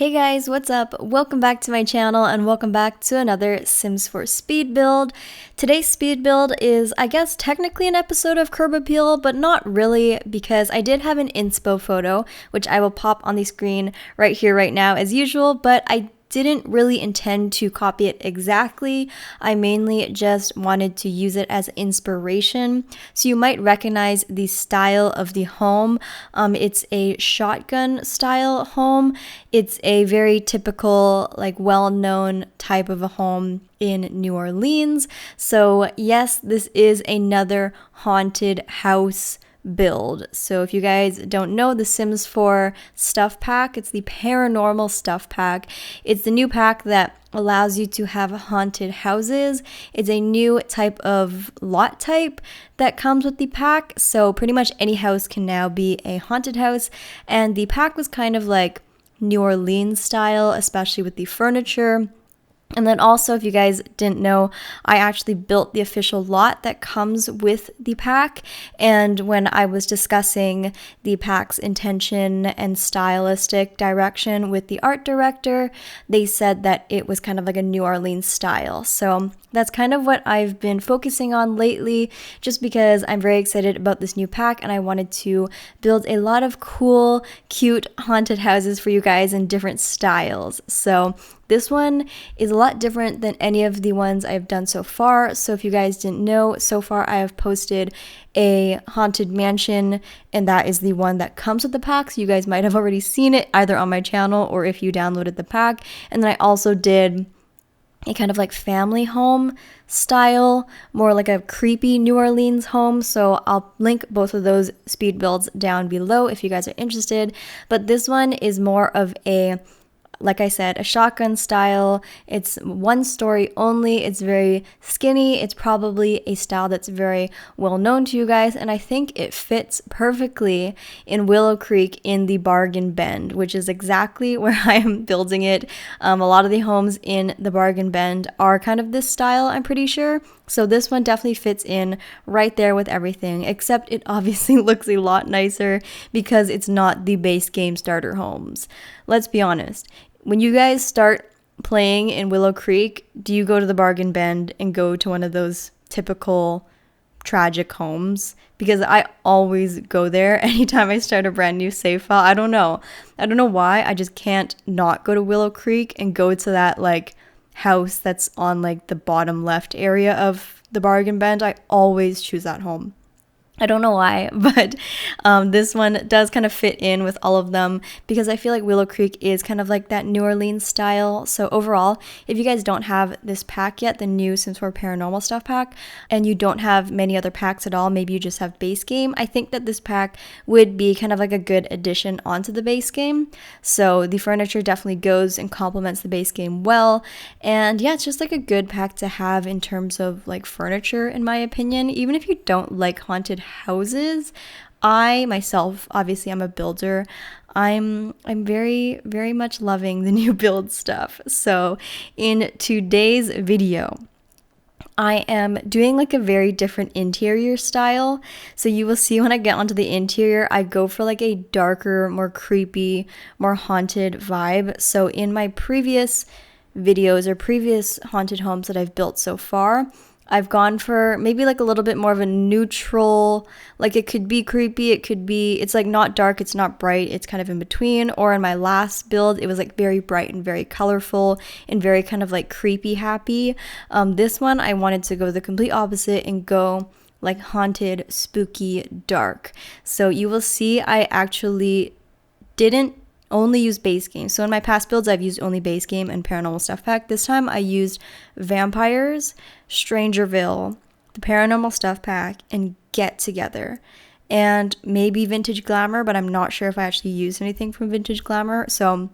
Hey guys, what's up? Welcome back to my channel and welcome back to another Sims 4 speed build. Today's speed build is, I guess, technically an episode of Curb Appeal, but not really because I did have an inspo photo, which I will pop on the screen right here, right now as usual, but I didn't really intend to copy it exactly. I mainly just wanted to use it as inspiration. So you might recognize the style of the home. It's a shotgun style home. It's a very typical, like well-known type of a home in New Orleans. So yes, this is another haunted house build. So if you guys don't know, the Sims 4 Stuff Pack, it's the Paranormal Stuff Pack. It's the new pack that allows you to have haunted houses. It's a new type of lot type that comes with the pack. So pretty much any house can now be a haunted house. And the pack was kind of like New Orleans style, especially with the furniture. And then also, if you guys didn't know, I actually built the official lot that comes with the pack. And when I was discussing the pack's intention and stylistic direction with the art director, they said that it was kind of like a New Orleans style. So that's kind of what I've been focusing on lately, just because I'm very excited about this new pack and I wanted to build a lot of cool, cute haunted houses for you guys in different styles. So this one is a lot different than any of the ones I've done so far. So if you guys didn't know, so far I have posted a haunted mansion, and that is the one that comes with the pack. So you guys might have already seen it either on my channel or if you downloaded the pack. And then I also did a kind of like family home style, more like a creepy New Orleans home. So I'll link both of those speed builds down below if you guys are interested. But this one is more of a, like I said, a shotgun style. It's one story only. It's very skinny. It's probably a style that's very well known to you guys. And I think it fits perfectly in Willow Creek in the Bargain Bend, which is exactly where I am building it. A lot of the homes in the Bargain Bend are kind of this style, I'm pretty sure. So this one definitely fits in right there with everything, except it obviously looks a lot nicer because it's not the base game starter homes. Let's be honest. When you guys start playing in Willow Creek, do you go to the Bargain Bend and go to one of those typical tragic homes? Because I always go there anytime I start a brand new save file. I don't know why. I just can't not go to Willow Creek and go to that like house that's on like the bottom left area of the Bargain Bend. I always choose that home. I don't know why, but this one does kind of fit in with all of them because I feel like Willow Creek is kind of like that New Orleans style. So overall, if you guys don't have this pack yet, the new Sims 4 Paranormal Stuff Pack, and you don't have many other packs at all, maybe you just have base game, I think that this pack would be kind of like a good addition onto the base game. So the furniture definitely goes and complements the base game well. And yeah, it's just like a good pack to have in terms of like furniture, in my opinion. Even if you don't like haunted houses, I myself, obviously I'm a builder, I'm very, very much loving the new build stuff. So in today's video, I am doing like a very different interior style. So you will see when I get onto the interior, I go for like a darker, more creepy, more haunted vibe. So in my previous videos or previous haunted homes that I've built so far, I've gone for maybe like a little bit more of a neutral, like it could be creepy, it's like not dark, it's not bright, it's kind of in between. Or in my last build, it was like very bright and very colorful and very kind of like creepy happy. This one, I wanted to go the complete opposite and go like haunted, spooky, dark. So you will see I actually didn't only use base game. So in my past builds, I've used only base game and Paranormal Stuff Pack. This time I used Vampires, Strangerville, the Paranormal Stuff Pack, and Get Together. And maybe Vintage Glamour, but I'm not sure if I actually used anything from Vintage Glamour. So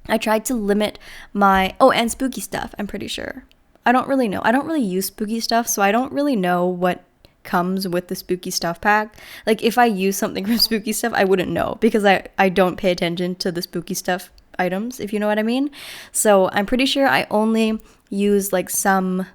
I tried to limit my, and Spooky Stuff, I'm pretty sure. I don't really know. I don't really use spooky stuff, so I don't really know what comes with the Spooky Stuff Pack. Like if I use something from Spooky Stuff, I wouldn't know because I don't pay attention to the Spooky Stuff items, if you know what I mean. So I'm pretty sure I only use like some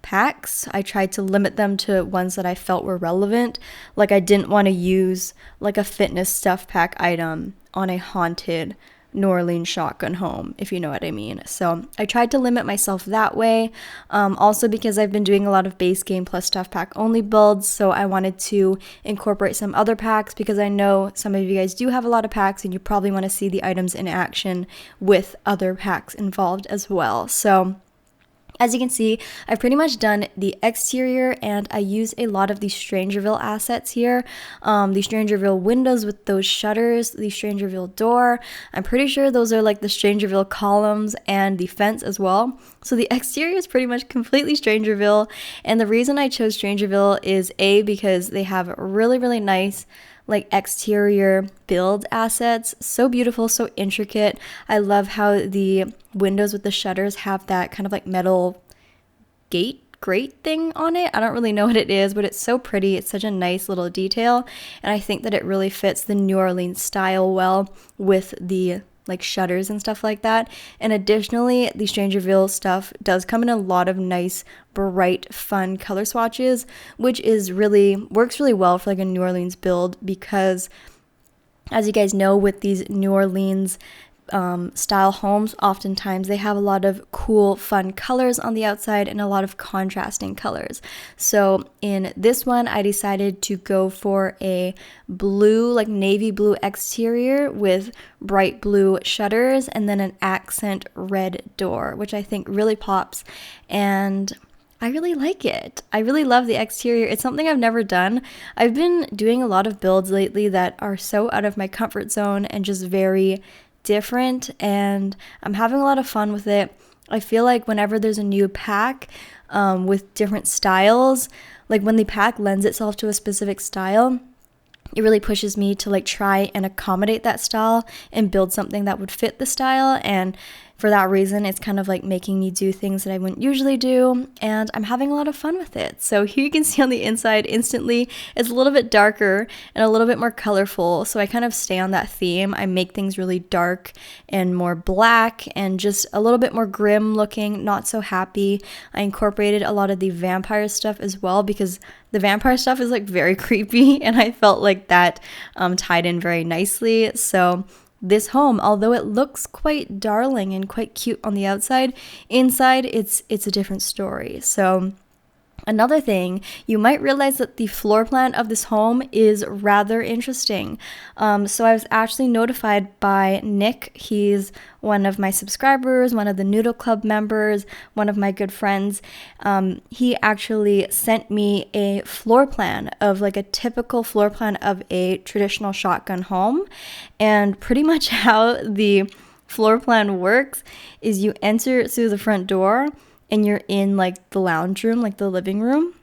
packs. I tried to limit them to ones that I felt were relevant. Like I didn't want to use like a fitness stuff pack item on a haunted New Orleans shotgun home, if you know what I mean. So I tried to limit myself that way. Also because I've been doing a lot of base game plus stuff pack only builds, so I wanted to incorporate some other packs because I know some of you guys do have a lot of packs and you probably want to see the items in action with other packs involved as well. So as you can see, I've pretty much done the exterior, and I use a lot of the Strangerville assets here. The Strangerville windows with those shutters, the Strangerville door. I'm pretty sure those are like the Strangerville columns and the fence as well. So the exterior is pretty much completely Strangerville, and the reason I chose Strangerville is because they have really, really nice like exterior build assets. So beautiful, so intricate. I love how the windows with the shutters have that kind of like metal grate thing on it. I don't really know what it is, but it's so pretty. It's such a nice little detail, and I think that it really fits the New Orleans style well with the like shutters and stuff like that. And additionally, the Strangerville stuff does come in a lot of nice, bright, fun color swatches, which is works really well for like a New Orleans build because, as you guys know, with these New Orleans style homes, oftentimes they have a lot of cool, fun colors on the outside and a lot of contrasting colors. So in this one, I decided to go for a blue, like navy blue exterior with bright blue shutters and then an accent red door, which I think really pops, and I really like it. I really love the exterior. It's something I've never done. I've been doing a lot of builds lately that are so out of my comfort zone and just very different, and I'm having a lot of fun with it. I feel like whenever there's a new pack with different styles, like when the pack lends itself to a specific style, it really pushes me to like try and accommodate that style and build something that would fit the style. And for that reason, it's kind of like making me do things that I wouldn't usually do, and I'm having a lot of fun with it. So here you can see on the inside instantly, it's a little bit darker and a little bit more colorful. So I kind of stay on that theme. I make things really dark and more black and just a little bit more grim looking, not so happy. I incorporated a lot of the vampire stuff as well because the vampire stuff is like very creepy, and I felt like that tied in very nicely. So this home, although it looks quite darling and quite cute on the outside, inside it's a different story. So another thing, you might realize that the floor plan of this home is rather interesting. So I was actually notified by Nick. He's one of my subscribers, one of the Noodle Club members, one of my good friends. He actually sent me a floor plan of like a typical floor plan of a traditional shotgun home. And pretty much how the floor plan works is you enter through the front door and you're in like the lounge room, like the living room.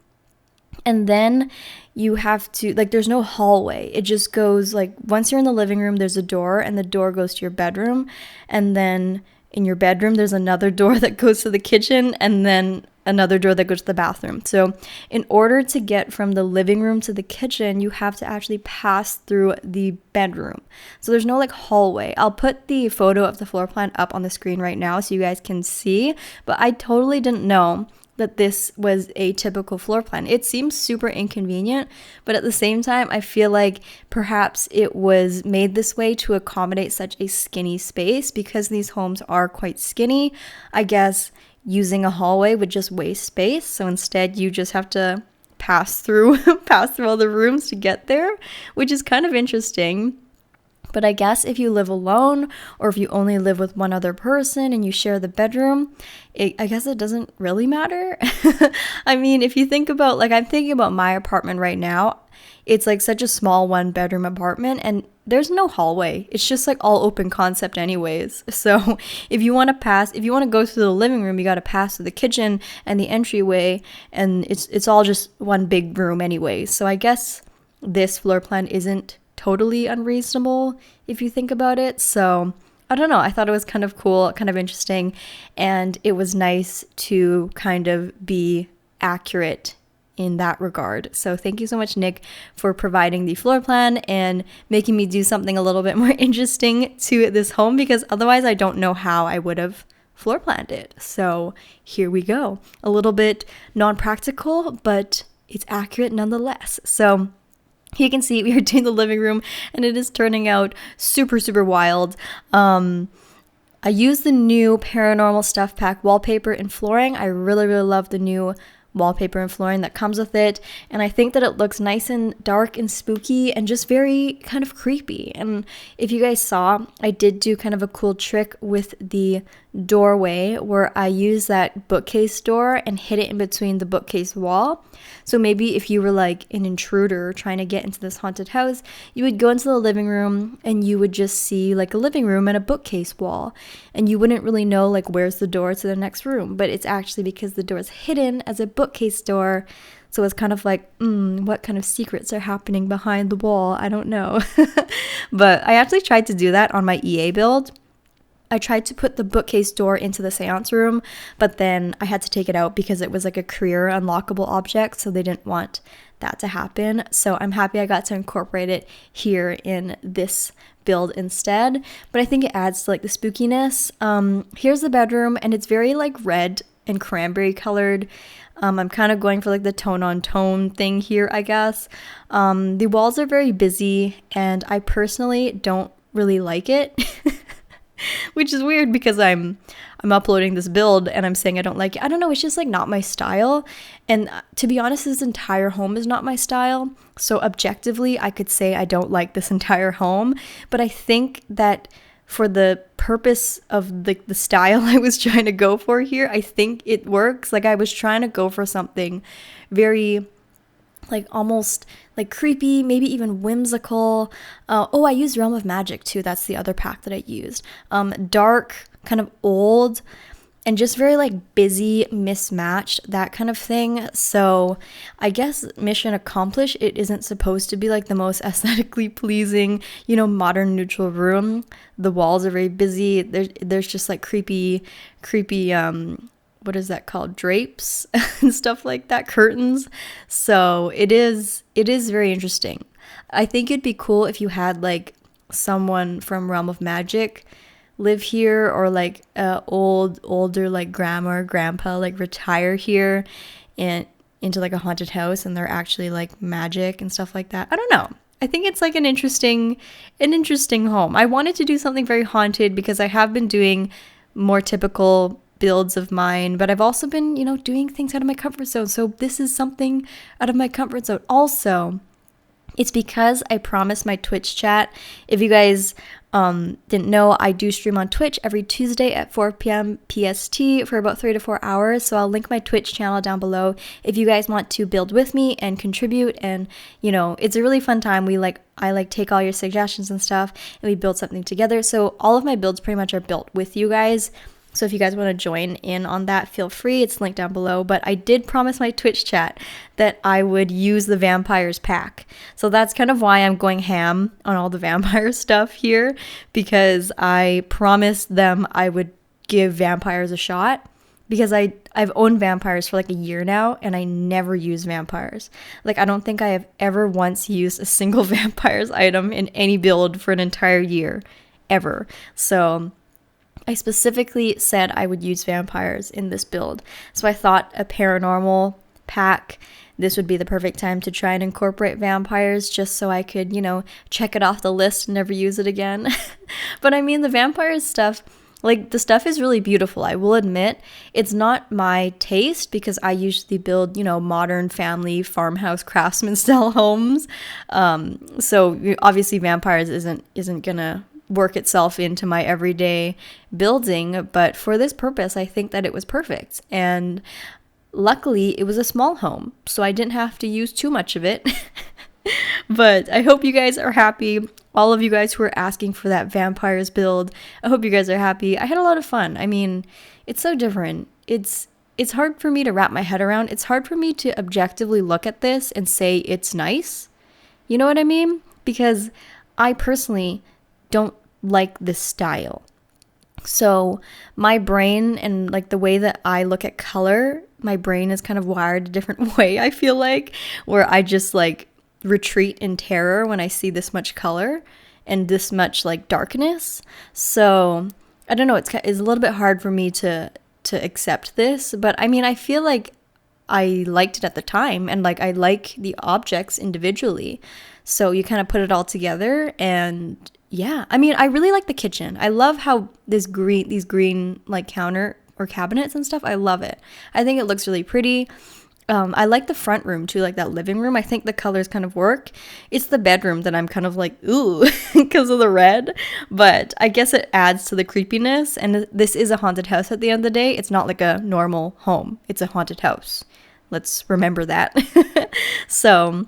And then you have to, like, there's no hallway. It just goes like, once you're in the living room, there's a door and the door goes to your bedroom. And then in your bedroom, there's another door that goes to the kitchen and then another door that goes to the bathroom. So in order to get from the living room to the kitchen, you have to actually pass through the bedroom. So there's no like hallway. I'll put the photo of the floor plan up on the screen right now so you guys can see, but I totally didn't know that this was a typical floor plan. It seems super inconvenient, but at the same time, I feel like perhaps it was made this way to accommodate such a skinny space because these homes are quite skinny. I guess using a hallway would just waste space, so instead you just have to pass through all the rooms to get there, which is kind of interesting. But I guess if you live alone or if you only live with one other person and you share the bedroom, I guess it doesn't really matter. I mean, if you think about, like, I'm thinking about my apartment right now. It's like such a small 1-bedroom apartment and there's no hallway. It's just like all open concept anyways. So if you want to go through the living room, you got to pass through the kitchen and the entryway, and it's all just one big room anyway. So I guess this floor plan isn't totally unreasonable if you think about it. So I don't know, I thought it was kind of cool, kind of interesting, and it was nice to kind of be accurate in that regard. So thank you so much, Nick, for providing the floor plan and making me do something a little bit more interesting to this home, because otherwise I don't know how I would have floor planned it. So here we go. A little bit non-practical, but it's accurate nonetheless. So You can see we are doing the living room and it is turning out super, super wild. I use the new Paranormal Stuff Pack wallpaper and flooring. I really, really love the new wallpaper and flooring that comes with it, and I think that it looks nice and dark and spooky and just very kind of creepy. And if you guys saw, I did do kind of a cool trick with the doorway where I used that bookcase door and hid it in between the bookcase wall. So maybe if you were like an intruder trying to get into this haunted house, you would go into the living room and you would just see like a living room and a bookcase wall, and you wouldn't really know like where's the door to the next room, but it's actually because the door is hidden as a bookcase door. So it's kind of like, what kind of secrets are happening behind the wall? I don't know. But I actually tried to do that on my EA build. I tried to put the bookcase door into the seance room, but then I had to take it out because it was like a career unlockable object, so they didn't want that to happen. So I'm happy I got to incorporate it here in this build instead, but I think it adds to like the spookiness. Here's the bedroom, and it's very like red and cranberry colored. I'm kind of going for like the tone on tone thing here, I guess. The walls are very busy, and I personally don't really like it. Which is weird because I'm uploading this build and I'm saying I don't like it. I don't know, it's just like not my style. And to be honest, this entire home is not my style. So objectively, I could say I don't like this entire home. But I think that for the purpose of the style I was trying to go for here, I think it works. Like I was trying to go for something very like almost like creepy, maybe even whimsical. I used Realm of Magic too. That's the other pack that I used. Dark, kind of old, and just very like busy, mismatched, that kind of thing. So I guess mission accomplished. It isn't supposed to be like the most aesthetically pleasing, modern neutral room. The walls are very busy. There's just like creepy, what is that called? Drapes and stuff like that, curtains. So it is very interesting. I think it'd be cool if you had like someone from Realm of Magic live here, or like older like grandma or grandpa like retire here and into like a haunted house, and they're actually like magic and stuff like that. I don't know. I think it's like an interesting home. I wanted to do something very haunted because I have been doing more typical builds of mine, but I've also been, doing things out of my comfort zone. So this is something out of my comfort zone. Also, it's because I promised my Twitch chat. If you guys didn't know, I do stream on Twitch every Tuesday at 4 p.m. PST for about 3 to 4 hours. So I'll link my Twitch channel down below if you guys want to build with me and contribute. And, it's a really fun time. I take all your suggestions and stuff, and we build something together. So all of my builds pretty much are built with you guys. So if you guys want to join in on that, feel free. It's linked down below. But I did promise my Twitch chat that I would use the vampires pack. So that's kind of why I'm going ham on all the vampire stuff here, because I promised them I would give vampires a shot, because I've owned vampires for like a year now, and I never use vampires. Like, I don't think I have ever once used a single vampires item in any build for an entire year, ever. So I specifically said I would use vampires in this build. So I thought a paranormal pack, this would be the perfect time to try and incorporate vampires, just so I could, check it off the list and never use it again. But I mean, the vampires stuff, like the stuff is really beautiful. I will admit it's not my taste, because I usually build, modern family farmhouse craftsman style homes. So obviously vampires isn't gonna work itself into my everyday building, but for this purpose I think that it was perfect. And luckily it was a small home, so I didn't have to use too much of it. But I hope you guys are happy. All of you guys who are asking for that vampires build, I hope you guys are happy. I had a lot of fun. I mean, it's so different. It's hard for me to wrap my head around. It's hard for me to objectively look at this and say it's nice. You know what I mean? Because I personally don't like this style. So my brain, and like the way that I look at color, my brain is kind of wired a different way, I feel like, where I just like retreat in terror when I see this much color and this much like darkness. So I don't know, it's a little bit hard for me to accept this, but I mean, I feel like I liked it at the time, and like I like the objects individually. So you kind of put it all together, and yeah, I mean, I really like the kitchen. I love how these green like counter or cabinets and stuff. I love it. I think it looks really pretty. I like the front room too, like that living room. I think the colors kind of work. It's the bedroom that I'm kind of like, ooh, because of the red. But I guess it adds to the creepiness. And this is a haunted house at the end of the day. It's not like a normal home. It's a haunted house. Let's remember that. So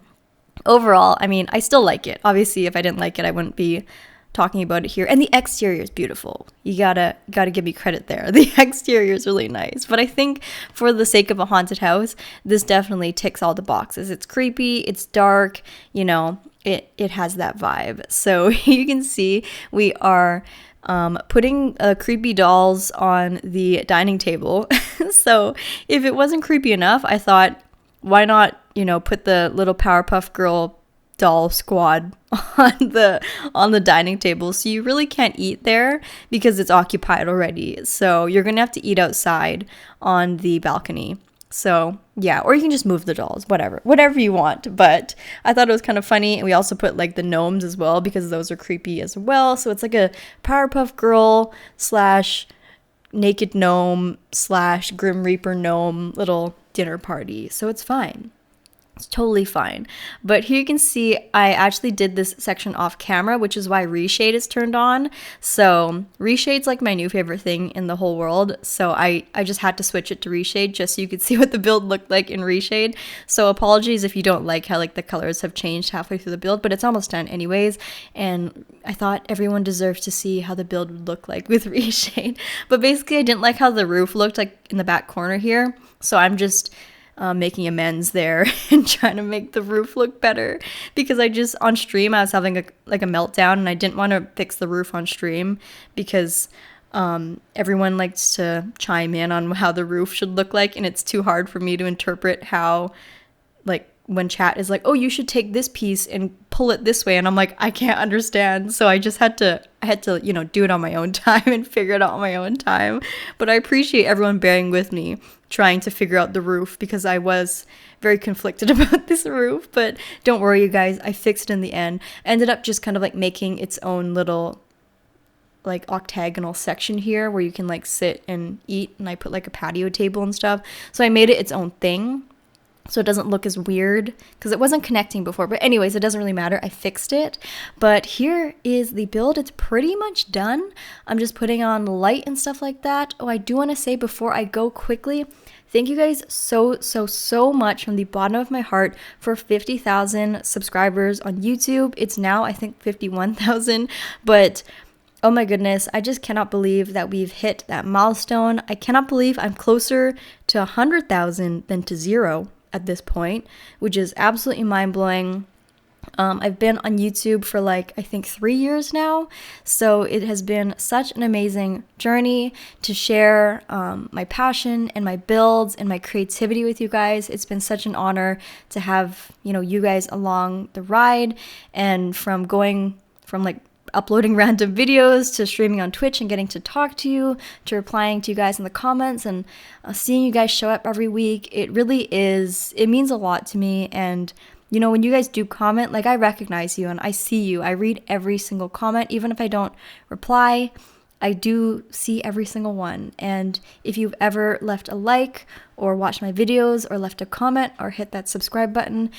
overall, I mean, I still like it. Obviously, if I didn't like it, I wouldn't be talking about it here. And the exterior is beautiful. You gotta give me credit there. The exterior is really nice. But I think for the sake of a haunted house, this definitely ticks all the boxes. It's creepy, it's dark, you know, it has that vibe. So you can see we are putting creepy dolls on the dining table. So if it wasn't creepy enough, I thought, why not, you know, put the little Powerpuff Girl doll squad on the dining table, so you really can't eat there because it's occupied already. So you're gonna have to eat outside on the balcony. So yeah, or you can just move the dolls, whatever you want. But I thought it was kind of funny. And we also put like the gnomes as well, because those are creepy as well. So it's like a Powerpuff Girl / naked gnome / Grim Reaper gnome little dinner party. So it's fine. It's totally fine. But here you can see I actually did this section off camera, which is why reshade is turned on. So reshade's like my new favorite thing in the whole world. So I just had to switch it to reshade just so you could see what the build looked like in reshade. So apologies if you don't like how like the colors have changed halfway through the build, but it's almost done anyways. And I thought everyone deserves to see how the build would look like with reshade. But basically I didn't like how the roof looked like in the back corner here. So I'm just making amends there and trying to make the roof look better, because on stream I was having a meltdown, and I didn't want to fix the roof on stream because everyone likes to chime in on how the roof should look like, and it's too hard for me to interpret how, like, when chat is like, oh, you should take this piece and pull it this way, and I'm like, I can't understand. So I had to, you know, do it on my own time and figure it out on my own time. But I appreciate everyone bearing with me trying to figure out the roof, because I was very conflicted about this roof. But don't worry, you guys, I fixed it in the end. I ended up just kind of like making its own little like octagonal section here where you can like sit and eat, and I put like a patio table and stuff. So I made it its own thing, so it doesn't look as weird, because it wasn't connecting before. But anyways, it doesn't really matter. I fixed it. But here is the build. It's pretty much done. I'm just putting on light and stuff like that. Oh, I do want to say before I go quickly, thank you guys so much from the bottom of my heart for 50,000 subscribers on YouTube. It's now, I think, 51,000. But oh my goodness, I just cannot believe that we've hit that milestone. I cannot believe I'm closer to 100,000 than to 0 at this point, which is absolutely mind-blowing. I've been on YouTube for like, I think 3 years now, so it has been such an amazing journey to share my passion and my builds and my creativity with you guys. It's been such an honor to have, you know, you guys along the ride, and from going from like uploading random videos to streaming on Twitch and getting to talk to you, to replying to you guys in the comments, and seeing you guys show up every week. It means a lot to me. And you know, when you guys do comment, like, I recognize you and I see you. I read every single comment, even if I don't reply. I do see every single one. And if you've ever left a like or watched my videos or left a comment or hit that subscribe button,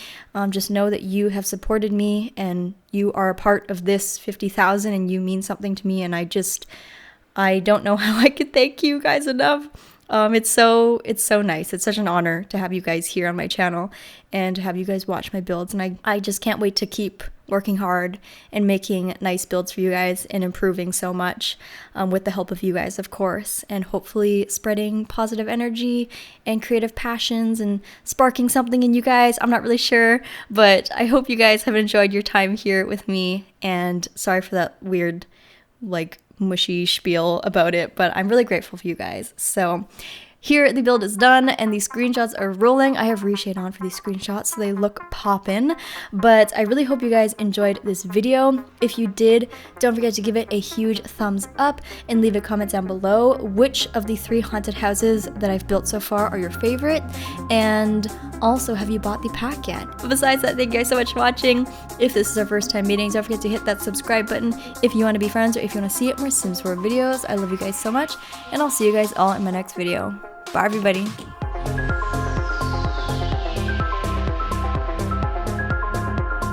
just know that you have supported me and you are a part of this 50,000, and you mean something to me. And I don't know how I could thank you guys enough. It's so nice. It's such an honor to have you guys here on my channel and to have you guys watch my builds. And I just can't wait to keep working hard and making nice builds for you guys and improving so much with the help of you guys, of course, and hopefully spreading positive energy and creative passions and sparking something in you guys. I'm not really sure, but I hope you guys have enjoyed your time here with me. And sorry for that weird, like, mushy spiel about it, but I'm really grateful for you guys. So Here, the build is done and the screenshots are rolling. I have reshade on for these screenshots so they look poppin', but I really hope you guys enjoyed this video. If you did, don't forget to give it a huge thumbs up and leave a comment down below which of the 3 haunted houses that I've built so far are your favorite, and also, have you bought the pack yet? But besides that, thank you guys so much for watching. If this is our first time meeting, don't forget to hit that subscribe button if you want to be friends or if you want to see more Sims 4 videos. I love you guys so much, and I'll see you guys all in my next video. Bye, everybody.